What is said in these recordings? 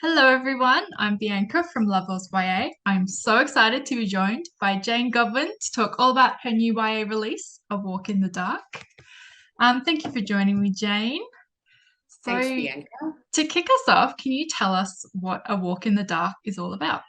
Hello, everyone. I'm Bianca from Levels YA. I'm so excited to be joined by Jane Godwin to talk all about her new YA release, A Walk in the Dark. Thank you for joining me, Jane. So, Thanks, Bianca. to kick us off, can you tell us what A Walk in the Dark is all about?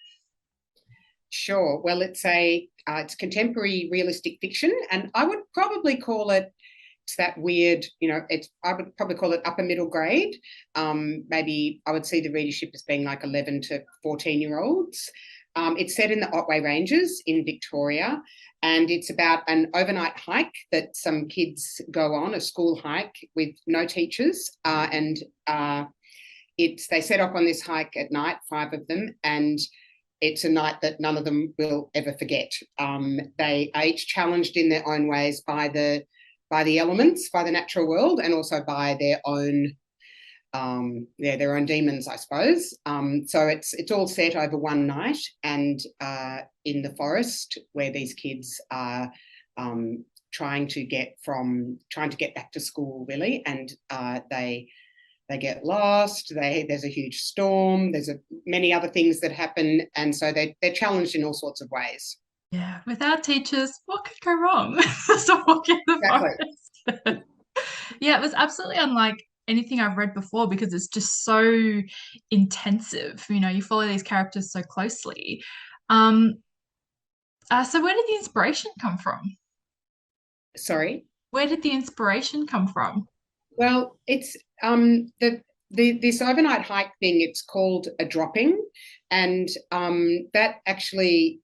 Sure. Well, it's contemporary realistic fiction, and I would probably call it's that weird, it's I would probably call it upper middle grade. Maybe I would see the readership as being like 11 to 14-year-olds. It's set in the Otway Ranges in Victoria, and it's about an overnight hike that some kids go on, a school hike with no teachers, and they set off on this hike at night, five of them, and it's a night that none of them will ever forget. They are each challenged in their own ways by the elements, by the natural world, and also by their own demons, I suppose. So it's all set over one night, and in the forest where these kids are trying to get back to school, really, and they get lost. There's a huge storm. There's many other things that happen, and so they're challenged in all sorts of ways. Yeah, without teachers, what could go wrong? Just a walk in the Exactly. forest. Yeah, it was absolutely unlike anything I've read before because it's just so intensive. You follow these characters so closely. Um, so where did the inspiration come from? Sorry. Where did the inspiration come from? Well, it's this overnight hike thing. It's called a dropping, and that actually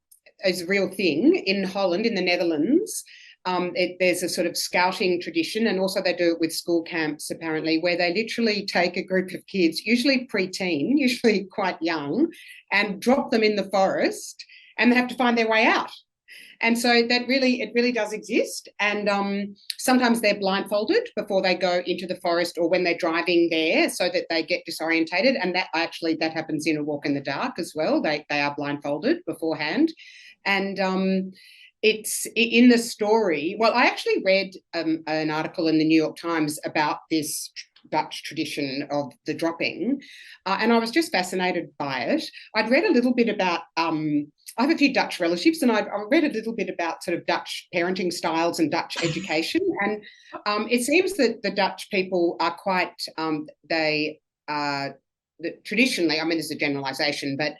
is a real thing in Holland, in the Netherlands. There's a sort of scouting tradition, and also they do it with school camps, apparently, where they literally take a group of kids, usually preteen, usually quite young, and drop them in the forest, and they have to find their way out. And so it really does exist. And sometimes they're blindfolded before they go into the forest or when they're driving there, so that they get disorientated. And that happens in A Walk in the Dark as well. They are blindfolded beforehand. And it's in the story. Well, I actually read an article in the New York Times about this Dutch tradition of the dropping, and I was just fascinated by it. I'd read a little bit about. I have a few Dutch relatives, and I read a little bit about sort of Dutch parenting styles and Dutch education, and it seems that the Dutch people are quite. They traditionally, I mean, this is a generalisation, but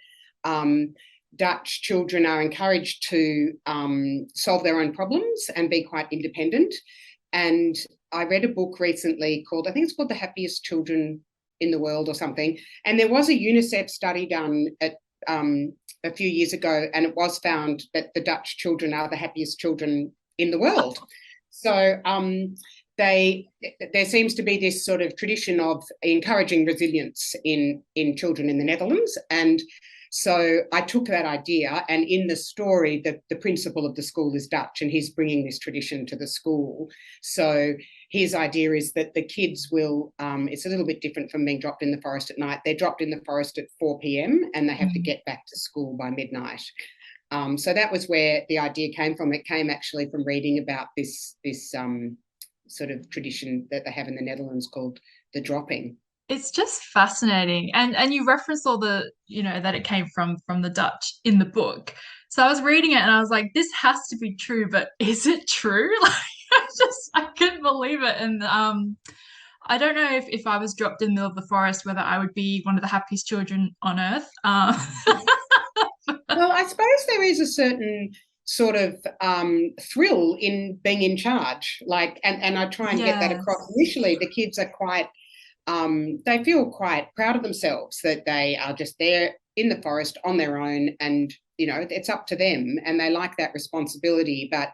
Dutch children are encouraged to solve their own problems and be quite independent. And I read a book recently I think it's called The Happiest Children in the World or something. And there was a UNICEF study done a few years ago, and it was found that the Dutch children are the happiest children in the world. So there seems to be this sort of tradition of encouraging resilience in children in the Netherlands. And so I took that idea, and in the story, the principal of the school is Dutch, and he's bringing this tradition to the school. So his idea is that the kids will, it's a little bit different from being dropped in the forest at night. They're dropped in the forest at 4 p.m. and they have to get back to school by midnight. So that was where the idea came from. It came actually from reading about this sort of tradition that they have in the Netherlands called the dropping. It's just fascinating. And you reference all the, that it came from the Dutch in the book. So I was reading it and I was like, this has to be true, but is it true? I couldn't believe it. And I don't know if I was dropped in the middle of the forest, whether I would be one of the happiest children on earth. Well, I suppose there is a certain sort of thrill in being in charge. And I try and get that across. Yes. Initially, the kids are quite, they feel quite proud of themselves that they are just there in the forest on their own, and it's up to them, and they like that responsibility. But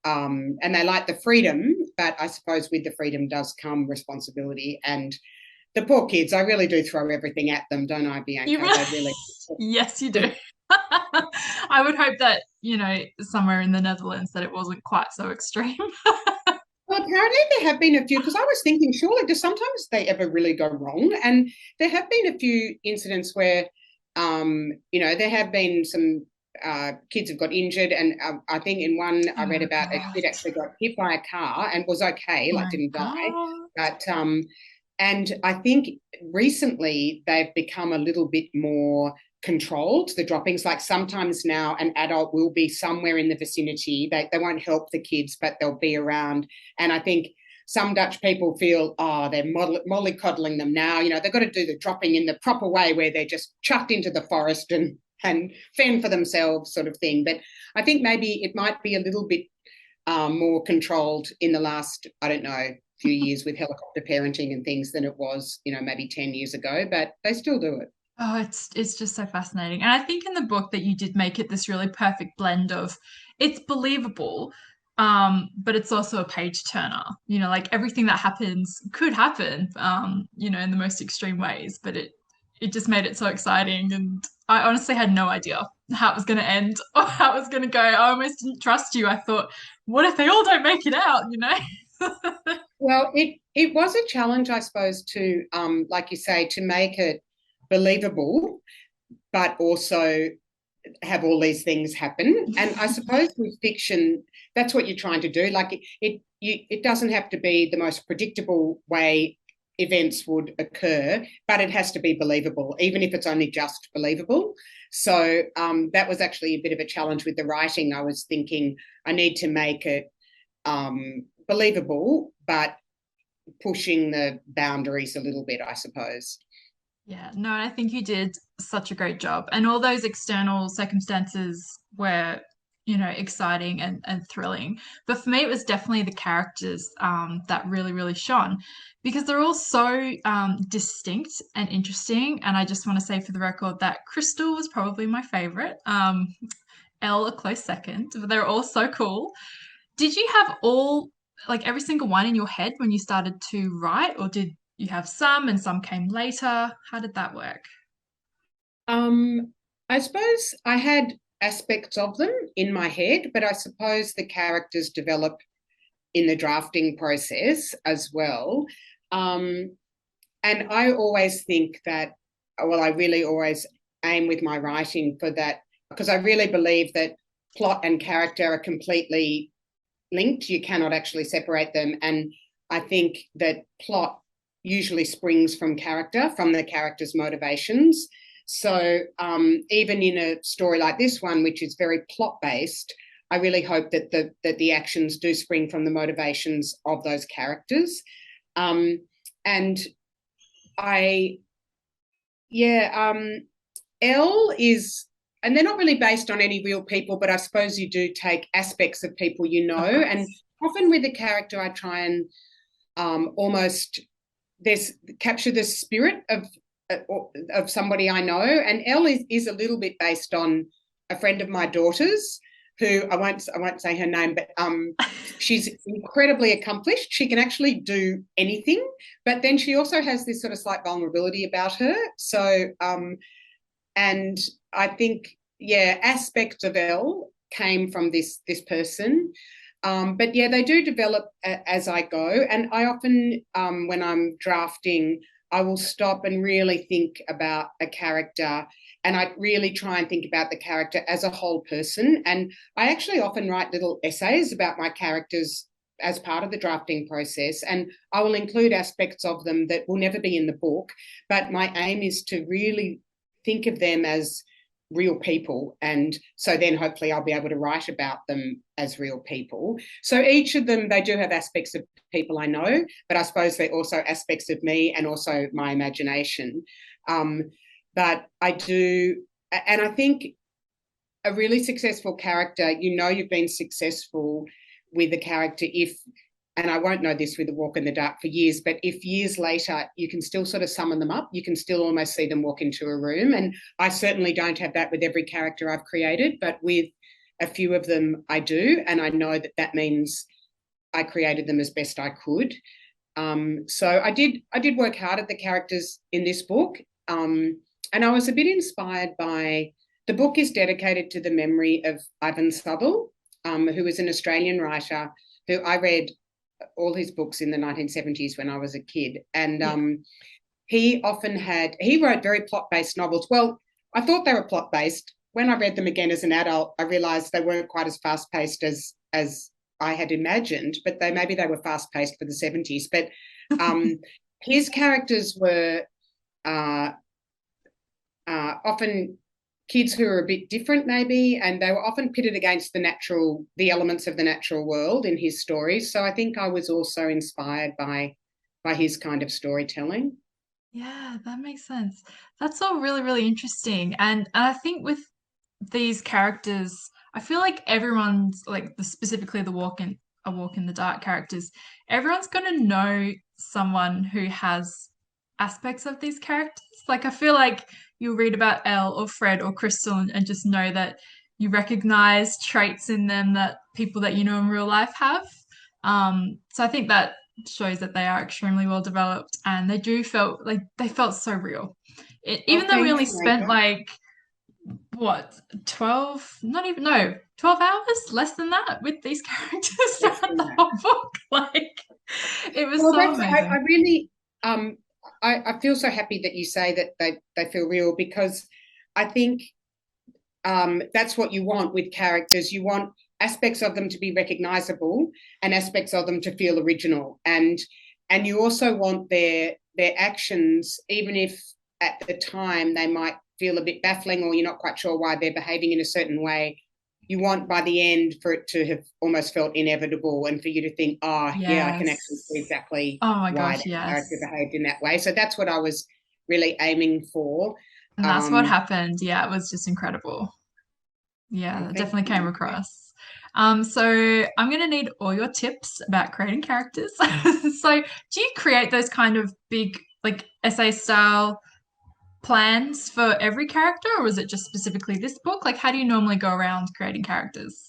and they like the freedom, but I suppose with the freedom does come responsibility. And the poor kids, I really do throw everything at them, don't I, Bianca? You really, They really. yes, you do. I would hope that, somewhere in the Netherlands that it wasn't quite so extreme. Well, apparently there have been a few, because I was thinking, surely, do sometimes they ever really go wrong? And there have been a few incidents where, there have been some kids have got injured. And I think in one I read Oh about a God. kid actually got hit by a car and was okay, like My didn't die. God. But And I think recently they've become a little bit more controlled, the droppings. Like sometimes now an adult will be somewhere in the vicinity. They won't help the kids, but they'll be around. And I think some Dutch people feel, oh, they're mollycoddling them now. You know, they've got to do the dropping in the proper way where they're just chucked into the forest and fend for themselves sort of thing. But I think maybe it might be a little bit more controlled in the last, I don't know, few years with helicopter parenting and things than it was, you know, maybe 10 years ago, but they still do it. Oh, it's just so fascinating. And I think in the book that you did make it this really perfect blend of it's believable, but it's also a page turner. You know, like everything that happens could happen, you know, in the most extreme ways, but it just made it so exciting. And I honestly had no idea how it was going to end or how it was going to go. I almost didn't trust you. I thought, what if they all don't make it out, you know? Well, it was a challenge, I suppose, to like you say, to make it believable, but also have all these things happen. And I suppose with fiction, that's what you're trying to do. Like it doesn't have to be the most predictable way events would occur, but it has to be believable, even if it's only just believable. So that was actually a bit of a challenge with the writing. I was thinking I need to make it believable, but pushing the boundaries a little bit, I suppose. Yeah, no, I think you did such a great job. And all those external circumstances were, you know, exciting and thrilling. But for me, it was definitely the characters that really, really shone because they're all so distinct and interesting. And I just want to say for the record that Crystal was probably my favorite. Elle a close second, but they're all so cool. Did you have all, like every single one in your head when you started to write, or did you have some and some came later? How did that work? Um, I suppose I had aspects of them in my head, but I suppose the characters develop in the drafting process as well. Um, and I always think that, well, I really always aim with my writing for that because I really believe that plot and character are completely linked. You cannot actually separate them. And I think that plot usually springs from character, from the character's motivations. So even in a story like this one, which is very plot based, I really hope that the actions do spring from the motivations of those characters. And I, yeah, Elle is, and they're not really based on any real people, but I suppose you do take aspects of people you know. Of And course. often with a character, I try and almost capture the spirit of somebody I know. And Elle is a little bit based on a friend of my daughter's, who I won't say her name, but she's incredibly accomplished. She can actually do anything, but then she also has this sort of slight vulnerability about her. So and I think, yeah, aspects of Elle came from this person. But yeah, they do develop as I go. And I often, when I'm drafting, I will stop and really think about a character, and I really try and think about the character as a whole person. And I actually often write little essays about my characters as part of the drafting process, and I will include aspects of them that will never be in the book. But my aim is to really think of them as real people, and so then hopefully I'll be able to write about them as real people. So each of them, they do have aspects of people I know, but I suppose they're also aspects of me and also my imagination. But I do, and I think a really successful character, you know, you've been successful with the character if, and I won't know this with A Walk in the Dark for years, but if years later you can still sort of summon them up, you can still almost see them walk into a room. And I certainly don't have that with every character I've created, but with a few of them I do. And I know that that means I created them as best I could. So I did work hard at the characters in this book. And I was a bit inspired by, the book is dedicated to the memory of Ivan Southall, who was an Australian writer who I read all his books in the 1970s when I was a kid. And Yeah. he wrote very plot-based novels. Well, I thought they were plot-based. When I read them again as an adult, I realised they weren't quite as fast-paced as I had imagined, but maybe they were fast-paced for the 70s. But his characters were uh, often kids who are a bit different, maybe, and they were often pitted against the elements of the natural world in his stories. So I think I was also inspired by his kind of storytelling. Yeah, that makes sense. That's all really, really interesting. And I think with these characters, I feel like everyone's like specifically the walk in the dark characters, everyone's gonna know someone who has aspects of these characters. Like I feel like you'll read about Elle or Fred or Crystal and just know that you recognize traits in them that people that you know in real life have. So I think that shows that they are extremely well developed and they felt so real. Oh, Even though we thanks, only spent Bianca. like what 12, not even, no, 12 hours, less than that, with these characters Less throughout than the that. whole book. Like it was Well, so that's I amazing. really I feel so happy that you say that they feel real, because I think that's what you want with characters. You want aspects of them to be recognizable and aspects of them to feel original, and you also want their actions, even if at the time they might feel a bit baffling or you're not quite sure why they're behaving in a certain way. You want by the end for it to have almost felt inevitable and for you to think, oh, yeah, I can actually see Yes. exactly Oh my why gosh, that character yes. behaved in that way. So that's what I was really aiming for. And that's what Um, happened. Yeah, it was just incredible. Yeah, oh, that thank definitely came you. across. So I'm gonna need all your tips about creating characters. So do you create those kind of big like essay style plans for every character, or is it just specifically this book? Like, how do you normally go around creating characters?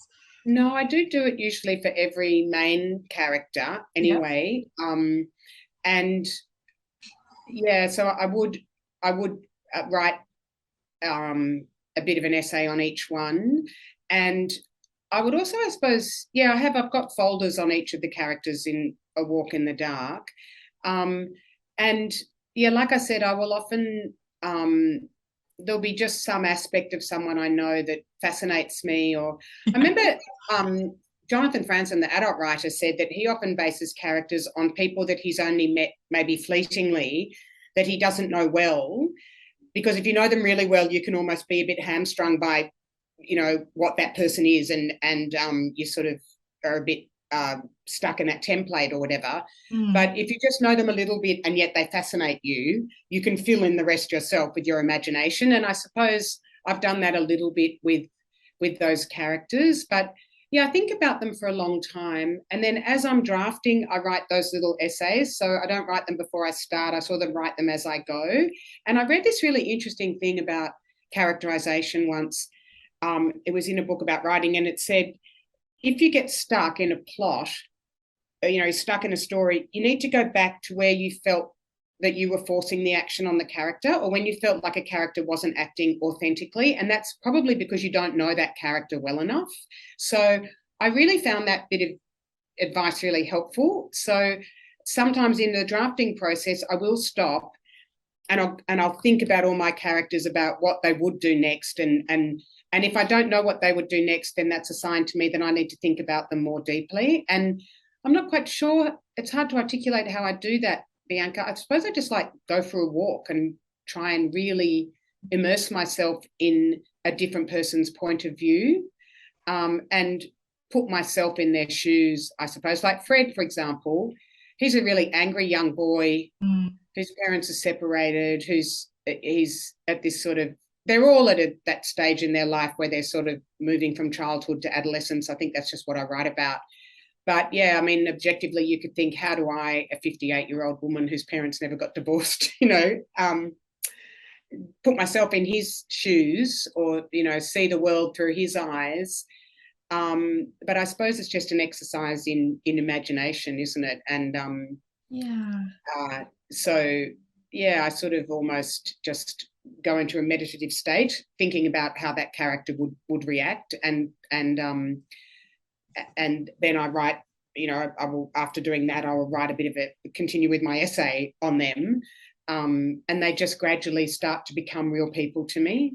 No, I do it usually for every main character Yep. anyway. And yeah, so I would write a bit of an essay on each one, and I would also, I suppose, yeah, I've got folders on each of the characters in A Walk in the Dark, um, and yeah, like I said, I will often there'll be just some aspect of someone I know that fascinates me. Or I remember um, Jonathan Franzen, the adult writer, said that he often bases characters on people that he's only met maybe fleetingly, that he doesn't know well, because if you know them really well, you can almost be a bit hamstrung by, what that person is, and you sort of are a bit stuck in that template or whatever. Mm. But if you just know them a little bit and yet they fascinate you, you can fill in the rest yourself with your imagination. And I suppose I've done that a little bit with those characters. But yeah, I think about them for a long time. And then as I'm drafting, I write those little essays. So I don't write them before I start. I sort of write them as I go. And I read this really interesting thing about characterization once. It was in a book about writing, and it said, if you get stuck in a plot, stuck in a story, you need to go back to where you felt that you were forcing the action on the character, or when you felt like a character wasn't acting authentically. And that's probably because you don't know that character well enough. So I really found that bit of advice really helpful. So sometimes in the drafting process, I will stop and I'll think about all my characters, about what they would do next, and if I don't know what they would do next, then that's a sign to me that I need to think about them more deeply. And I'm not quite sure. It's hard to articulate how I do that, Bianca. I suppose I just like go for a walk and try and really immerse myself in a different person's point of view, and put myself in their shoes, I suppose. Like Fred, for example, he's a really angry young boy Mm. whose parents are separated, he's at this sort of, they're all at that stage in their life where they're sort of moving from childhood to adolescence. I think that's just what I write about. But yeah, I mean, objectively, you could think, how do I, a 58-year-old woman whose parents never got divorced, put myself in his shoes, or, see the world through his eyes. But I suppose it's just an exercise in imagination, isn't it? And Yeah. so yeah, I sort of almost just go into a meditative state, thinking about how that character would react, and then I write. I will, after doing that, I will write a bit of it, continue with my essay on them, and they just gradually start to become real people to me.